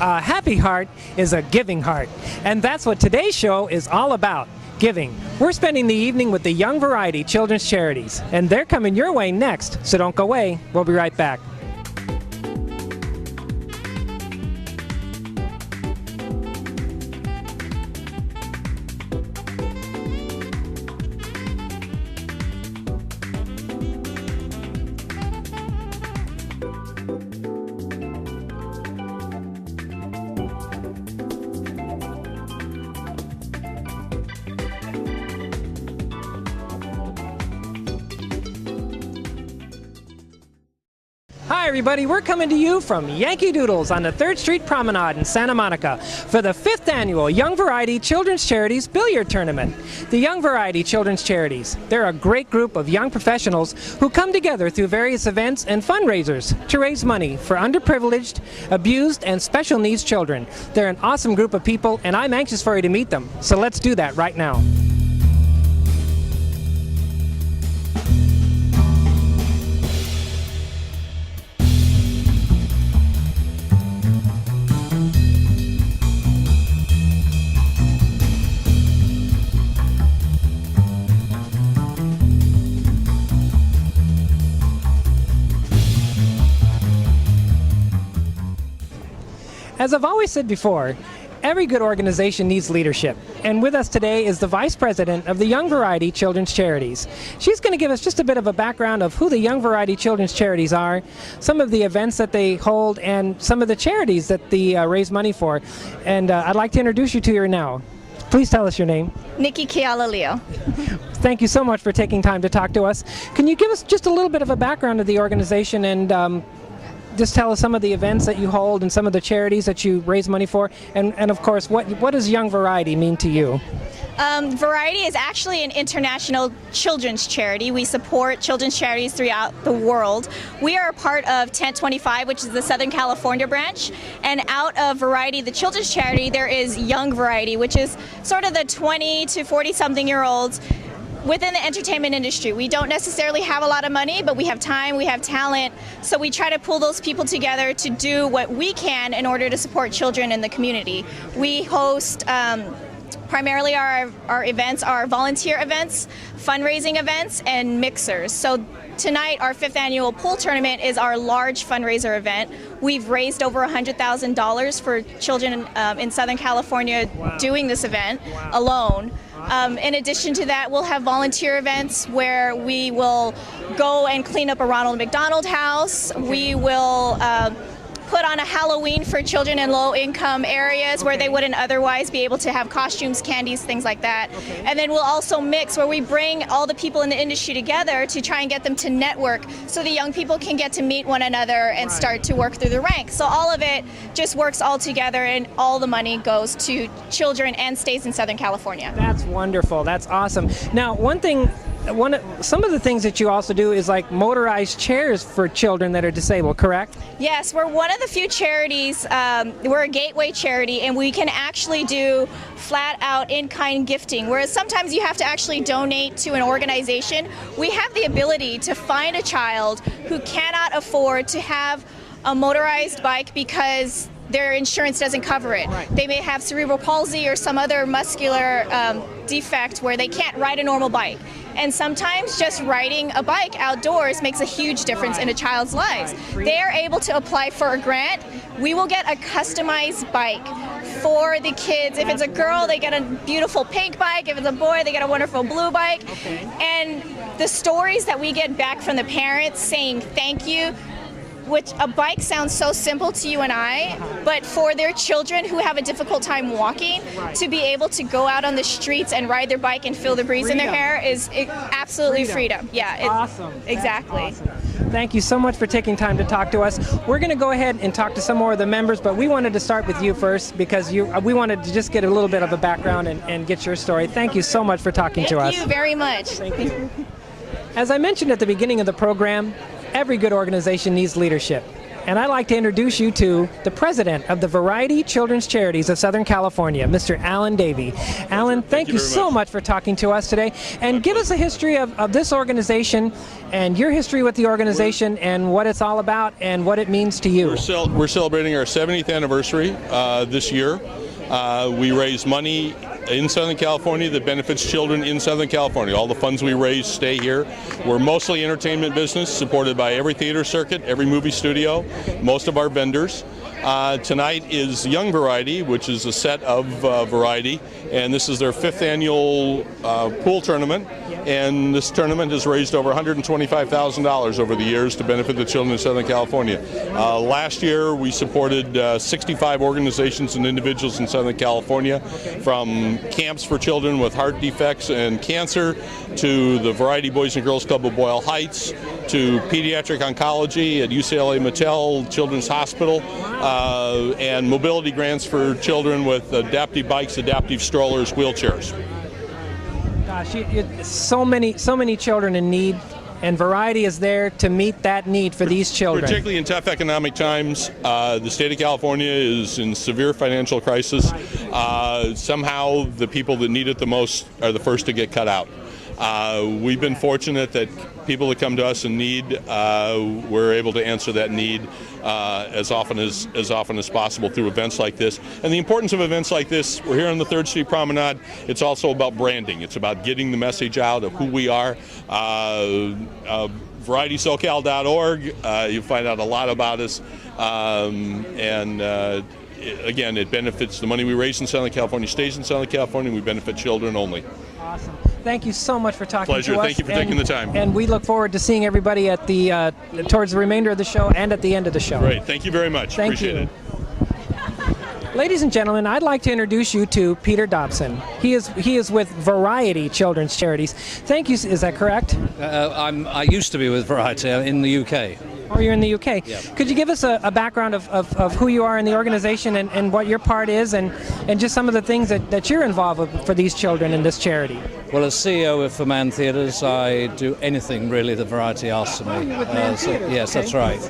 A happy heart is a giving heart. And that's what today's show is all about, giving. We're spending the evening with the Young Variety Children's Charities, and they're coming your way next, so don't go away. We'll be right back. Hi everybody, we're coming to you from Yankee Doodles on the 3rd Street Promenade in Santa Monica for the 5th annual Young Variety Children's Charities Billiard Tournament. The Young Variety Children's Charities, they're a great group of young professionals who come together through various events and fundraisers to raise money for underprivileged, abused, and special needs children. They're an awesome group of people and I'm anxious for you to meet them, so let's do that right now. As I've always said before, every good organization needs leadership. And with us today is the Vice President of the Young Variety Children's Charities. She's going to give us just a bit of a background of who the Young Variety Children's Charities are, some of the events that they hold, and some of the charities that they raise money for. And I'd like to introduce you to her now. Please tell us your name. Nikki Keala-Leo. Thank you so much for taking time to talk to us. Can you give us just a little bit of a background of the organization and just tell us some of the events that you hold and some of the charities that you raise money for, and of course, what does Young Variety mean to you? Variety is actually an international children's charity. We support children's charities throughout the world. We are a part of Tent 25, which is the Southern California branch, and out of Variety, the children's charity, there is Young Variety, which is sort of the 20 to 40-something-year-olds within the entertainment industry. We don't necessarily have a lot of money, but we have time, we have talent, so we try to pull those people together to do what we can in order to support children in the community. We host primarily our events are volunteer events, fundraising events, and mixers. So tonight, our 5th annual pool tournament is our large fundraiser event. We've raised over $100,000 for children in Southern California doing this event alone. In addition to that, we'll have volunteer events where we will go and clean up a Ronald McDonald House. We will put on a Halloween for children in low-income areas where they wouldn't otherwise be able to have costumes, candies, things like that. And then we'll also mix where we bring all the people in the industry together to try and get them to network so the young people can get to meet one another and start to work through the ranks. So all of it just works all together and all the money goes to children and stays in Southern California. That's wonderful. That's awesome. Now, some of the things that you also do is like motorized chairs for children that are disabled, correct? Yes, we're one of the few charities, we're a gateway charity, and we can actually do flat out in-kind gifting, whereas sometimes you have to actually donate to an organization. We have the ability to find a child who cannot afford to have a motorized bike because their insurance doesn't cover it. Right. They may have cerebral palsy or some other muscular defect where they can't ride a normal bike. And sometimes just riding a bike outdoors makes a huge difference in a child's lives. They are able to apply for a grant. We will get a customized bike for the kids. If it's a girl, they get a beautiful pink bike. If it's a boy, they get a wonderful blue bike. And the stories that we get back from the parents saying thank you, which a bike sounds so simple to you and I, but for their children who have a difficult time walking, to be able to go out on the streets and ride their bike and feel the breeze in their hair is absolutely freedom. Yeah, it's awesome. Exactly. Awesome. Thank you so much for taking time to talk to us. We're going to go ahead and talk to some more of the members, but we wanted to start with you first because we wanted to just get a little bit of a background and get your story. Thank you so much for talking to us. Thank you very much. Thank you. As I mentioned at the beginning of the program, every good organization needs leadership. and I'd like to introduce you to the president of the Variety Children's Charities of Southern California, Mr. Alan Davey. Alan, thank you so much for talking to us today, and give us a history of this organization and your history with the organization and what it's all about and what it means to you. We're celebrating our 70th anniversary this year. We raise money in Southern California that benefits children in Southern California. All the funds we raise stay here. We're mostly entertainment business, supported by every theater circuit, every movie studio, most of our vendors. Tonight is Young Variety, which is a set of Variety, and this is their 5th annual pool tournament. And this tournament has raised over $125,000 over the years to benefit the children in Southern California. Last year we supported 65 organizations and individuals in Southern California, from camps for children with heart defects and cancer, to the Variety Boys and Girls Club of Boyle Heights, to pediatric oncology at UCLA Mattel Children's Hospital, and mobility grants for children with adaptive bikes, adaptive strollers, wheelchairs. Gosh, so many children in need, and Variety is there to meet that need for these children. Particularly in tough economic times, the state of California is in severe financial crisis. Somehow the people that need it the most are the first to get cut out. We've been fortunate that people that come to us in need, we're able to answer that need as often as possible through events like this. And the importance of events like this, we're here on the 3rd Street Promenade. It's also about branding. It's about getting the message out of who we are. VarietySoCal.org, you'll find out a lot about us. Again, it benefits, the money we raise in Southern California stays in Southern California. We benefit children only. Awesome. Thank you so much for talking Pleasure. to us. Thank you for taking the time. And we look forward to seeing everybody at the towards the remainder of the show and at the end of the show. Great. Thank you very much. Appreciate it. Ladies and gentlemen, I'd like to introduce you to Peter Dobson. He is with Variety Children's Charities. Thank you. Is that correct? I used to be with Variety in the UK. Oh, you're in the UK. Yeah. Could you give us a background of who you are in the organization and what your part is and just some of the things that you're involved with for these children in this charity? Well, as CEO of For Man Theatres, I do anything really that Variety asks of me. You're with Man Theatres. Yes, Okay. that's right.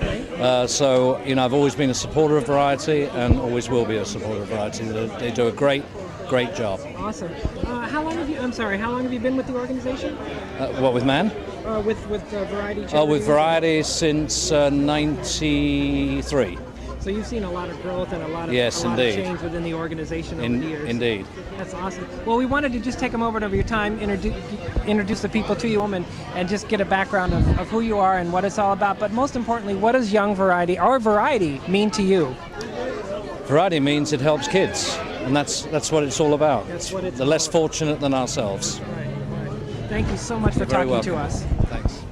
So, I've always been a supporter of Variety and always will be a supporter of Variety. They do a great job. Awesome. How long have you been with the organization? What, with Man? With Variety Charities? Oh, with Variety since 93. So you've seen a lot of growth and a lot of change within the organization over the years. Indeed. That's awesome. Well, we wanted to just take a moment of your time, introduce the people to you, and just get a background of who you are and what it's all about. But most importantly, what does Young Variety, or Variety, mean to you? Variety means it helps kids, and that's what it's all about. That's what it's the less fortunate than ourselves. Right. Thank you so much for talking to us. Thanks.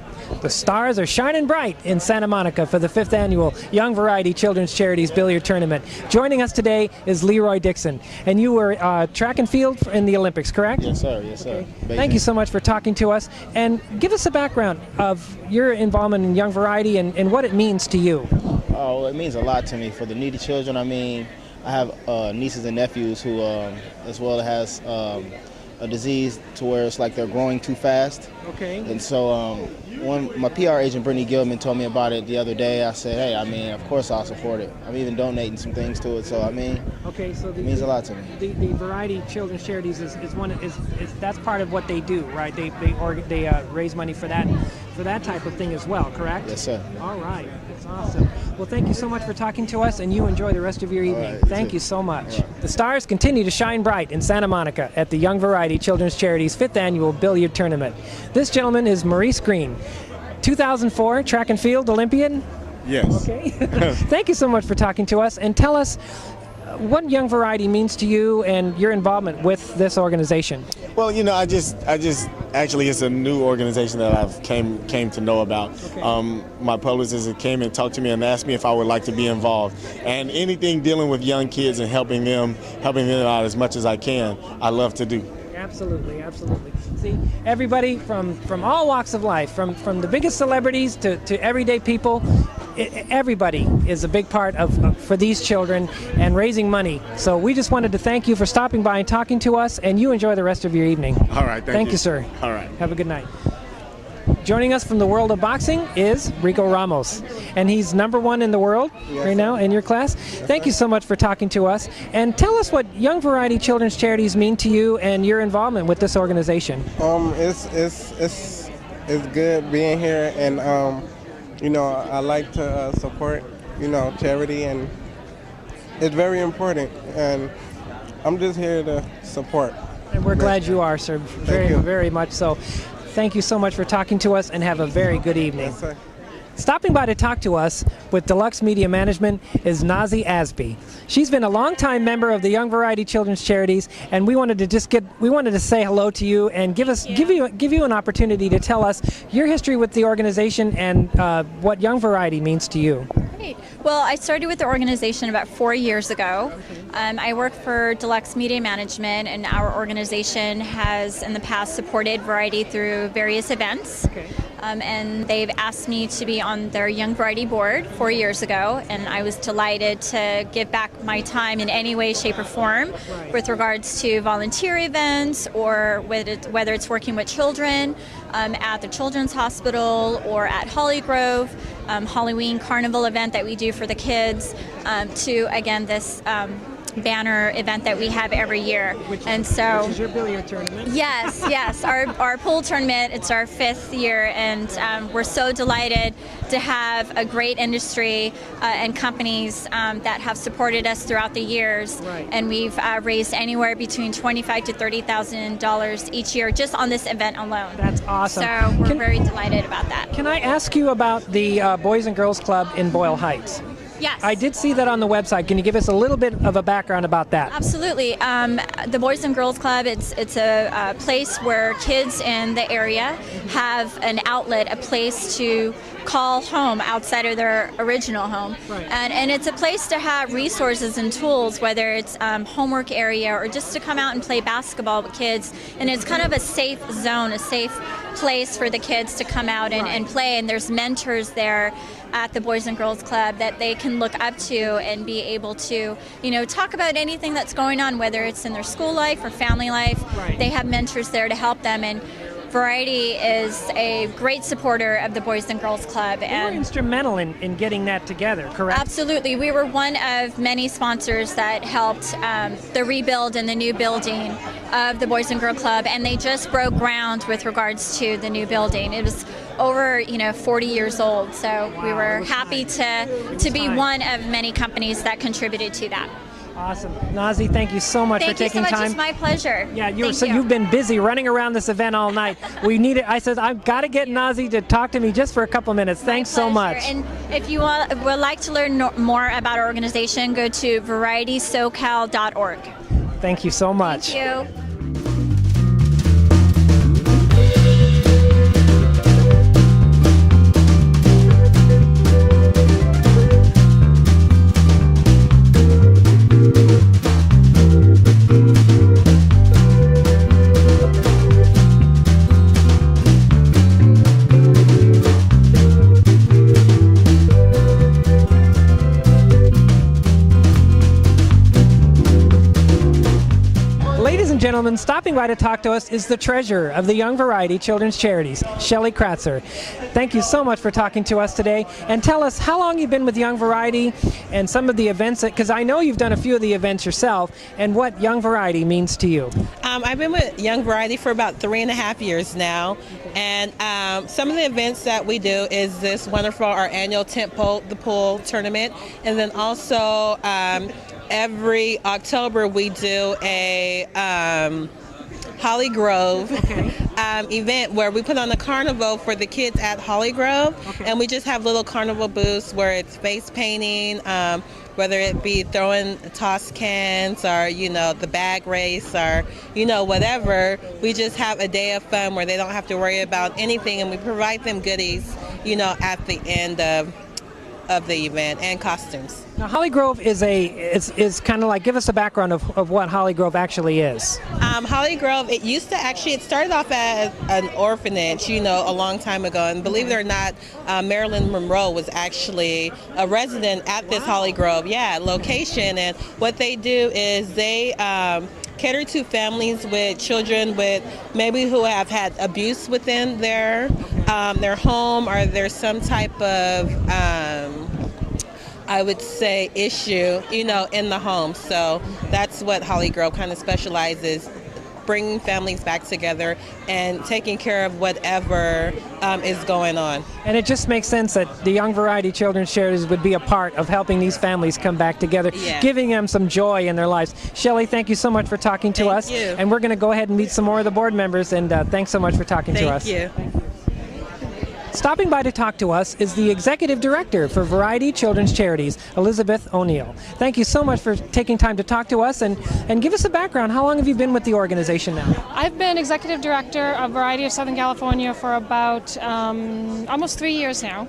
The stars are shining bright in Santa Monica for the 5th annual Young Variety Children's Charities Billiard Tournament. Joining us today is Leroy Dixon, and you were track and field in the Olympics, correct? Yes, sir. Yes, sir. Okay. Thank you so much for talking to us, and give us a background of your involvement in Young Variety and what it means to you. Oh, it means a lot to me for the needy children. I mean, I have nieces and nephews who, as well, has a disease to where it's like they're growing too fast. Okay. And so when my PR agent, Brittany Gilman, told me about it the other day, I said, hey, I mean, of course I'll support it. I'm even donating some things to it. So, I mean, okay, so it means a lot to me. The Variety Children's Charities is that's part of what they do, right? They raise money for that type of thing as well, correct? Yes, sir. All right. That's awesome. Well, thank you so much for talking to us, and you enjoy the rest of your evening. Right, thank you so much. Right. The stars continue to shine bright in Santa Monica at the Young Variety Children's Charities 5th Annual Billiard Tournament. This gentleman is Maurice Green, 2004 track and field Olympian. Yes. Okay. Thank you so much for talking to us, and tell us what Young Variety means to you and your involvement with this organization. Well, I just actually, it's a new organization that I've came to know about. Okay. My publicist came and talked to me and asked me if I would like to be involved. And anything dealing with young kids and helping them out as much as I can, I love to do. Absolutely, absolutely. See, everybody from all walks of life, from the biggest celebrities to everyday people, everybody is a big part for these children and raising money. So we just wanted to thank you for stopping by and talking to us, and you enjoy the rest of your evening. All right, thank you. Thank you, sir. All right. Have a good night. Joining us from the world of boxing is Rico Ramos, and he's #1 in the world right now in your class. Thank you so much for talking to us, and tell us what Young Variety Children's Charities mean to you and your involvement with this organization. It's good being here, and I like to support charity, and it's very important, and I'm just here to support. And we're glad you are, sir. Very much so. Thank you so much for talking to us, and have a very good evening. Yes, sir. Stopping by to talk to us with Deluxe Media Management is Nazi Asby. She's been a longtime member of the Young Variety Children's Charities, and we wanted to say hello to you and give you an opportunity to tell us your history with the organization and what Young Variety means to you. Great. Well, I started with the organization about 4 years ago. I work for Deluxe Media Management, and our organization has in the past supported Variety through various events. Okay. And they've asked me to be on their Young Variety board 4 years ago, and I was delighted to give back my time in any way, shape, or form with regards to volunteer events, or whether it's working with children at the Children's Hospital or at Holly Grove, Halloween Carnival event that we do for the kids, to again this banner event that we have every year. Which is your billiard tournament. Yes, our pool tournament. It's our 5th year, and we're so delighted to have a great industry and companies that have supported us throughout the years. Right. And we've raised anywhere between $25,000 to $30,000 each year just on this event alone. That's awesome. So we're very delighted about that. Can I ask you about the Boys and Girls Club in Boyle Heights? Yes. I did see that on the website. Can you give us a little bit of a background about that? Absolutely. The Boys and Girls Club, it's a place where kids in the area have an outlet, a place to call home outside of their original home. Right. And it's a place to have resources and tools, whether it's homework area or just to come out and play basketball with kids. And it's kind of a safe zone, a safe place for the kids to come out and play. And there's mentors there at the Boys and Girls Club that they can look up to and be able to, talk about anything that's going on, whether it's in their school life or family life. Right. They have mentors there to help them, and Variety is a great supporter of the Boys and Girls Club. You were instrumental in getting that together, correct? Absolutely. We were one of many sponsors that helped the rebuild and the new building of the Boys and Girls Club, and they just broke ground with regards to the new building. It was over 40 years old, so we were happy to be one of many companies that contributed to that. Awesome. Nazi, thank you so much for taking time. Thank you so much. It's my pleasure. Yeah, you've been busy running around this event all night. I said, I've got to get Nazi to talk to me just for a couple minutes. Thanks so much. And if you would like to learn more about our organization, go to varietysocal.org. Thank you so much. Thank you. Ladies and gentlemen, stopping by to talk to us is the treasurer of the Young Variety Children's Charities, Shelley Kratzer. Thank you so much for talking to us today, and tell us how long you've been with Young Variety and some of the events, because I know you've done a few of the events yourself, and what Young Variety means to you. I've been with Young Variety for about 3.5 years now, and some of the events that we do is this wonderful, our annual tent pole, the pool tournament, and then also every October we do a Holly Grove event where we put on a carnival for the kids at Holly Grove, and we just have little carnival booths where it's face painting, whether it be throwing toss cans or the bag race or whatever. We just have a day of fun where they don't have to worry about anything, and we provide them goodies at the end of the event, and costumes. Now, Holly Grove is kind of like, give us a background of what Holly Grove actually is. Holly Grove, it started off as an orphanage, a long time ago, and believe it or not, Marilyn Monroe was actually a resident at this Holly Grove, location, and what they do is they cater to families with children with maybe who have had abuse within their home, or there's some type of I would say issue, in the home. So that's what Holly Grove kind of specializes, bringing families back together and taking care of whatever is going on. And it just makes sense that the Young Variety Children's Charities would be a part of helping these families come back together, giving them some joy in their lives. Shelley, thank you so much for talking to us. Thank you. And we're going to go ahead and meet some more of the board members, and thanks so much for talking to us. Thank you. Stopping by to talk to us is the Executive Director for Variety Children's Charities, Elizabeth O'Neill. Thank you so much for taking time to talk to us and give us a background. How long have you been with the organization now? I've been Executive Director of Variety of Southern California for about almost 3 years now.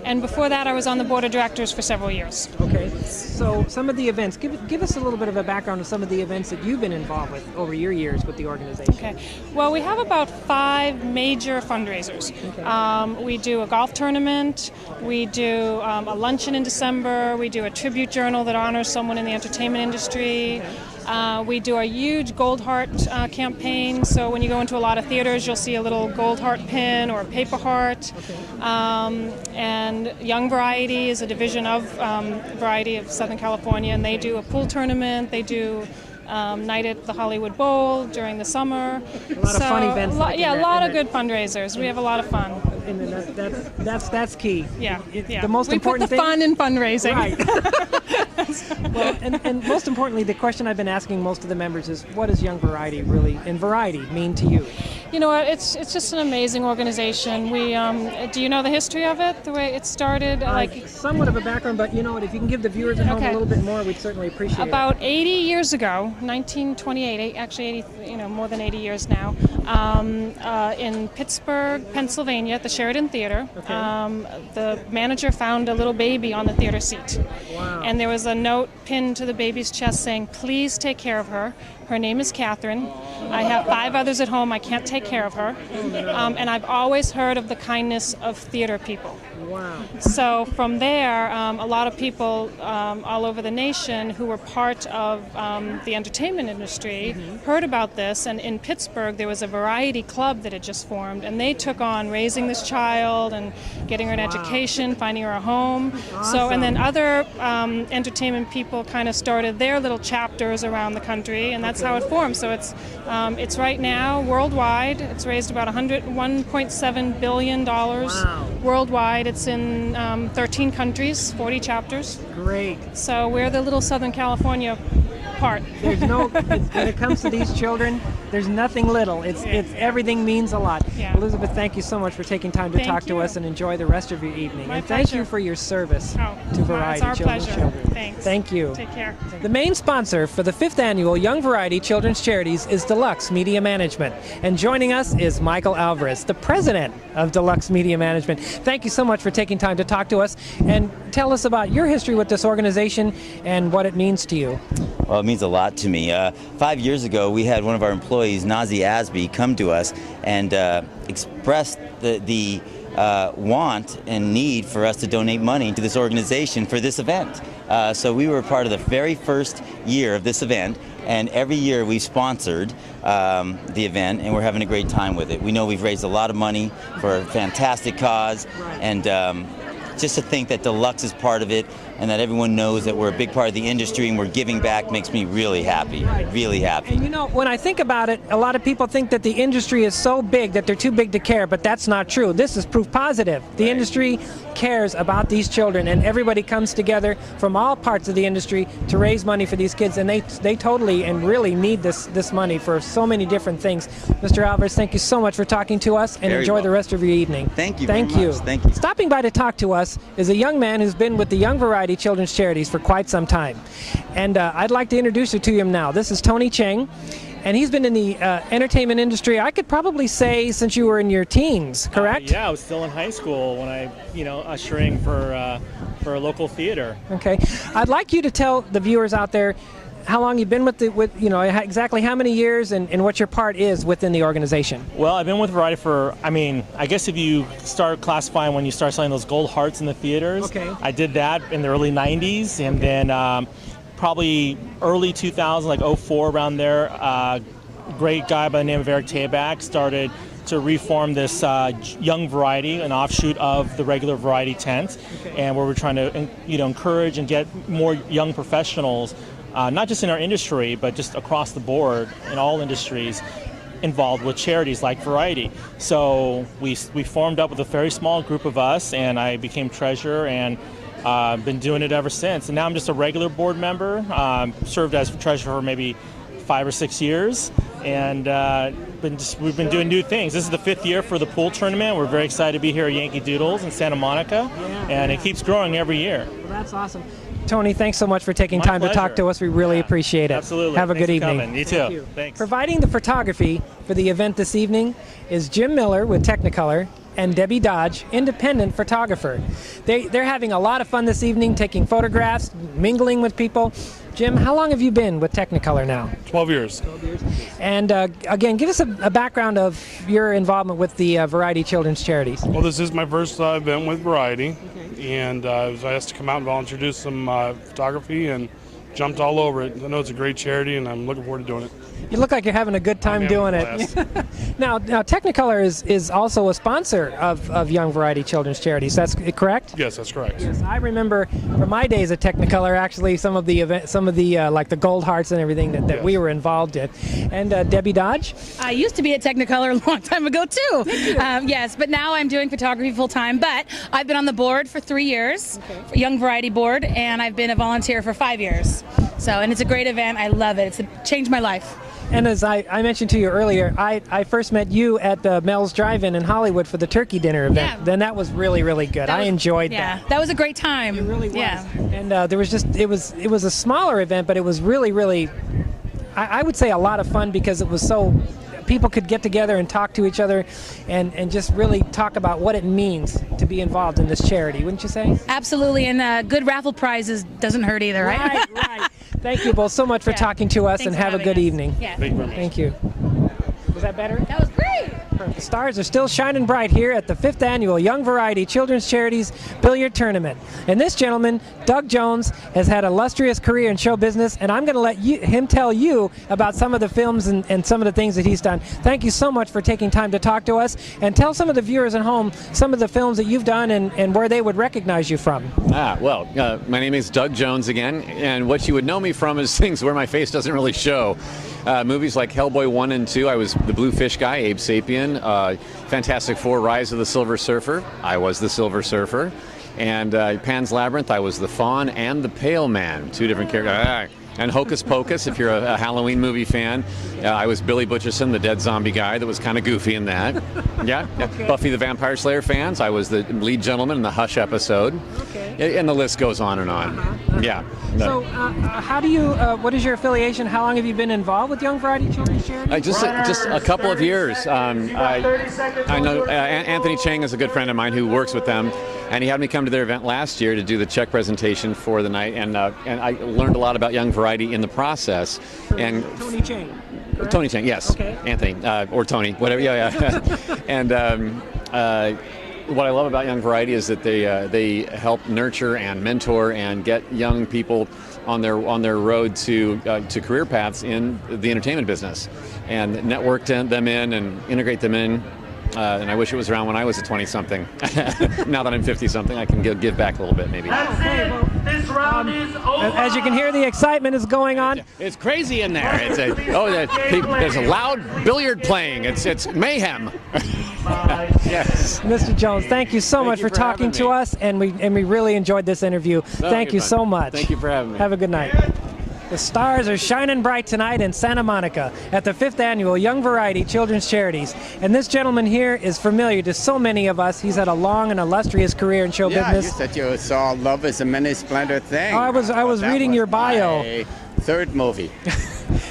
And before that, I was on the Board of Directors for several years. Okay, so some of the events, give us a little bit of a background of some of the events that you've been involved with over your years with the organization. Okay, well, we have about 5 major fundraisers. Okay. We do a golf tournament, we do a luncheon in December, we do a tribute journal that honors someone in the entertainment industry. We do a huge Gold Heart campaign, so when you go into a lot of theaters, you'll see a little Gold Heart pin or a paper heart. And Young Variety is a division of Variety of Southern California, and they do a pool tournament, they do night at the Hollywood Bowl during the summer. A lot of fun events. A lot of good fundraisers. We have a lot of fun. And that's key. Yeah, The most important thing. We put the fun in fundraising. Right. Well, and most importantly, the question I've been asking most of the members is, what does Young Variety really, and Variety, mean to you? You know what? It's just an amazing organization. We do you know the history of it? The way it started, somewhat of a background, but you know what? If you can give the viewers at home a little bit more, we'd certainly appreciate it. About 80 years ago, 1928, actually 80, more than 80 years now, in Pittsburgh, Pennsylvania, at the Sheridan Theater, the manager found a little baby on the theater seat. Wow. And there was a note pinned to the baby's chest saying, "Please take care of her. Her name is Catherine. I have 5 others at home. I can't take care of her." And I've always heard of the kindness of theater people. Wow. So from there, a lot of people all over the nation who were part of the entertainment industry heard about this. And in Pittsburgh, there was a variety club that had just formed, and they took on raising this child and getting her an education, finding her a home. Awesome. So, and then other entertainment people kind of started their little chapters around the country, and that's how it formed. So it's right now worldwide. It's raised about $1.7 billion worldwide. It's in 13 countries, 40 chapters. Great. So we're the little Southern California part. There's when it comes to these children, there's nothing little. It's everything means a lot. Yeah. Elizabeth, thank you so much for taking time to talk to us, and enjoy the rest of your evening. My and thank pleasure. you for your service to Variety It's our Children's pleasure. Children. Thanks. Thank you. Take care. The main sponsor for the 5th annual Young Variety Children's Charities is Deluxe Media Management. And joining us is Michael Alvarez, the president of Deluxe Media Management. Thank you so much for taking time to talk to us and tell us about your history with this organization and what it means to you. Well, it means a lot to me. 5 years ago, we had one of our employees, Nazi Asby, come to us and express the want and need for us to donate money to this organization for this event. So we were part of the very first year of this event, and every year we've sponsored the event, and we're having a great time with it. We know we've raised a lot of money for a fantastic cause, and just to think that Deluxe is part of it, and that everyone knows that we're a big part of the industry and we're giving back, makes me really happy, really happy. And you know, when I think about it, a lot of people think that the industry is so big that they're too big to care, but that's not true. This is proof positive. The industry cares about these children, and everybody comes together from all parts of the industry to raise money for these kids, and they totally and really need this money for so many different things. Mr. Alvarez, thank you so much for talking to us, and enjoy the rest of your evening. Thank you Thank very you. much. Thank you. Stopping by to talk to us is a young man who's been with the Young Variety Children's Charities for quite some time. And I'd like to introduce you to him now. This is Tony Cheng, and he's been in the entertainment industry, I could probably say, since you were in your teens, correct? Yeah, I was still in high school when I, ushering for a local theater. Okay. I'd like you to tell the viewers out there how long you've been with exactly how many years and what your part is within the organization. Well, I've been with Variety for, I guess if you start classifying when you start selling those gold hearts in the theaters. Okay. I did that in the early 90s, and then probably early 2000, like '04 around there. Great guy by the name of Eric Tabak started to reform this young variety, an offshoot of the regular variety tent, and where we're trying to encourage and get more young professionals, not just in our industry, but just across the board in all industries, involved with charities like Variety. So we formed up with a very small group of us, and I became treasurer, and been doing it ever since. And now I'm just a regular board member, served as treasurer for maybe 5 or 6 years, and we've been doing new things. This is the 5th year for the pool tournament. We're very excited to be here at Yankee Doodles in Santa Monica, and it keeps growing every year. Well, that's awesome. Tony, thanks so much for taking My time pleasure. to talk to us. We really appreciate it. Absolutely. Have a Thanks good for evening. coming. You too. Thank you. Thanks. Providing the photography for the event this evening is Jim Miller with Technicolor and Debbie Dodge, independent photographer. They're having a lot of fun this evening, taking photographs, mingling with people. Jim, how long have you been with Technicolor now? 12 years. And again, give us a background of your involvement with the Variety Children's Charities. Well, this is my first event with Variety, and I was asked to come out and volunteer to do some photography, and jumped all over it. I know it's a great charity, and I'm looking forward to doing it. You look like you're having a good time doing it. Now, Technicolor is also a sponsor of Young Variety Children's Charities. That's correct? Yes, that's correct. Yes, I remember from my days at Technicolor, actually, some of the like the Gold Hearts and everything that we were involved in. And Debbie Dodge? I used to be at Technicolor a long time ago too. Yes, but now I'm doing photography full time. But I've been on the board for 3 years, for Young Variety Board, and I've been a volunteer for 5 years. And it's a great event. I love it. It's changed my life. And as I mentioned to you earlier, I first met you at the Mel's Drive-In in Hollywood for the turkey dinner event. Yeah. Then that was really, really good. I enjoyed that. Yeah, that was a great time. It really was. Yeah. And there was it was a smaller event, but it was really, really, I would say a lot of fun because it was so, people could get together and talk to each other and just really talk about what it means to be involved in this charity, wouldn't you say? Absolutely, and good raffle prizes doesn't hurt either, right? Right. Thank you both so much for talking to us, Thanks and for have a having good us. evening. Yeah. Thank you very much. Thank you. Was that better? That was great. The stars are still shining bright here at the 5th Annual Young Variety Children's Charities Billiard Tournament. And this gentleman, Doug Jones, has had an illustrious career in show business, and I'm going to let him tell you about some of the films and some of the things that he's done. Thank you so much for taking time to talk to us, and tell some of the viewers at home some of the films that you've done and where they would recognize you from. Well, my name is Doug Jones again, and what you would know me from is things where my face doesn't really show. Movies like Hellboy 1 and 2, I was the Blue Fish guy, Abe Sapien. Fantastic Four, Rise of the Silver Surfer, I was the Silver Surfer. And Pan's Labyrinth, I was the Fawn and the Pale Man, 2 different characters. And Hocus Pocus, if you're a Halloween movie fan, I was Billy Butcherson, the dead zombie guy that was kind of goofy in that. Yeah. Okay. Buffy the Vampire Slayer fans, I was the lead gentleman in the Hush episode. Okay. And the list goes on and on. Yeah. So, how do you? What is your affiliation? How long have you been involved with Young Variety Children's Charities? Just a couple of years. I know Anthony Chang is a good friend of mine who works with them, and he had me come to their event last year to do the check presentation for the night, and I learned a lot about Young Variety in the process. And Tony Chang. Correct? Tony Chang, yes. Okay. Anthony or Tony, whatever. Yeah. And what I love about Young Variety is that they help nurture and mentor and get young people on their road to career paths in the entertainment business, and network them in and integrate them in. And I wish it was around when I was a 20-something. Now that I'm 50-something, I can give back a little bit, maybe. Okay, well, as you can hear, the excitement is going on. It's crazy in there. There's a loud billiard playing. It's mayhem. Yes. Mr. Jones, thank you so much for talking to us, and we really enjoyed this interview. Thank you so much. Thank you for having me. Have a good night. The stars are shining bright tonight in Santa Monica at the 5th Annual Young Variety Children's Charities. And this gentleman here is familiar to so many of us. He's had a long and illustrious career in show business. You said you saw Love is a Many Splendid Thing. Oh, I was reading your bio. My third movie.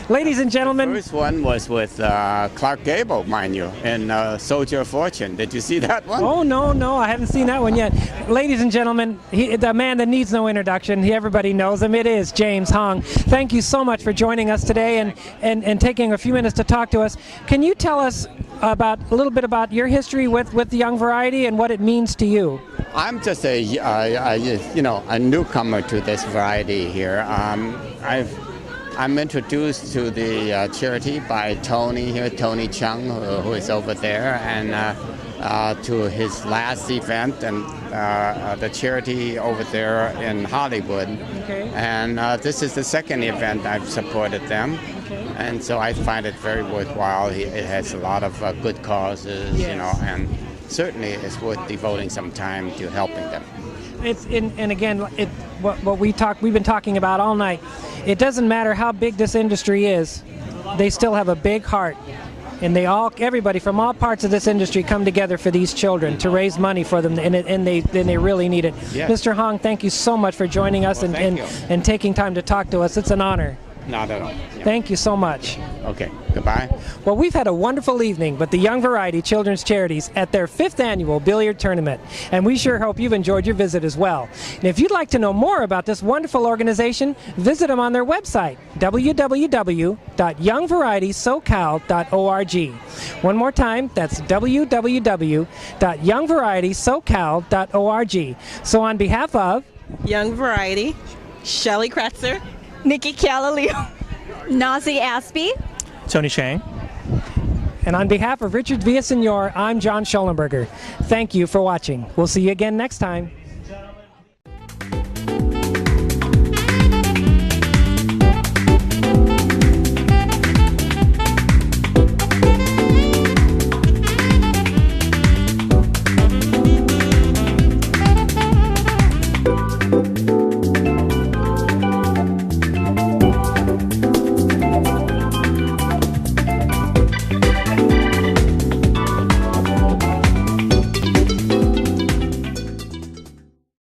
Ladies and gentlemen. The first one was with Clark Gable, mind you, in Soldier of Fortune. Did you see that one? Oh, no, I haven't seen that one yet. Ladies and gentlemen, the man that needs no introduction, everybody knows him, it is James Hong. Thank you so much for joining us today and taking a few minutes to talk to us. Can you tell us a little bit about your history with the Young Variety and what it means to you? I'm just a newcomer to this variety here. I'm introduced to the charity by Tony here, Tony Chung, who is over there, and to his last event and the charity over there in Hollywood. Okay. And this is the second event I've supported them. Okay. And so I find it very worthwhile. It has a lot of good causes, Yes. you know, and certainly it's worth devoting some time to helping them. It's and again, what we've been talking about all night. It doesn't matter how big this industry is, they still have a big heart, and everybody from all parts of this industry come together for these children to raise money for them, and they really need it. Yes. Mr. Hong, thank you so much for joining us Well, thank you. and taking time to talk to us. It's an honor. Not at all. Yeah. Thank you so much. Okay, goodbye. Well, we've had a wonderful evening with the Young Variety Children's Charities at their 5th annual billiard tournament, and we sure hope you've enjoyed your visit as well. And if you'd like to know more about this wonderful organization, visit them on their website, www.youngvarietysocal.org. One more time, that's www.youngvarietysocal.org. So on behalf of Young Variety, Shelley Kretzer, Nikki Calaleo. Nazi Aspie. Tony Chang. and on behalf of Richard Villasenor, I'm John Schollenberger. Thank you for watching. We'll see you again next time.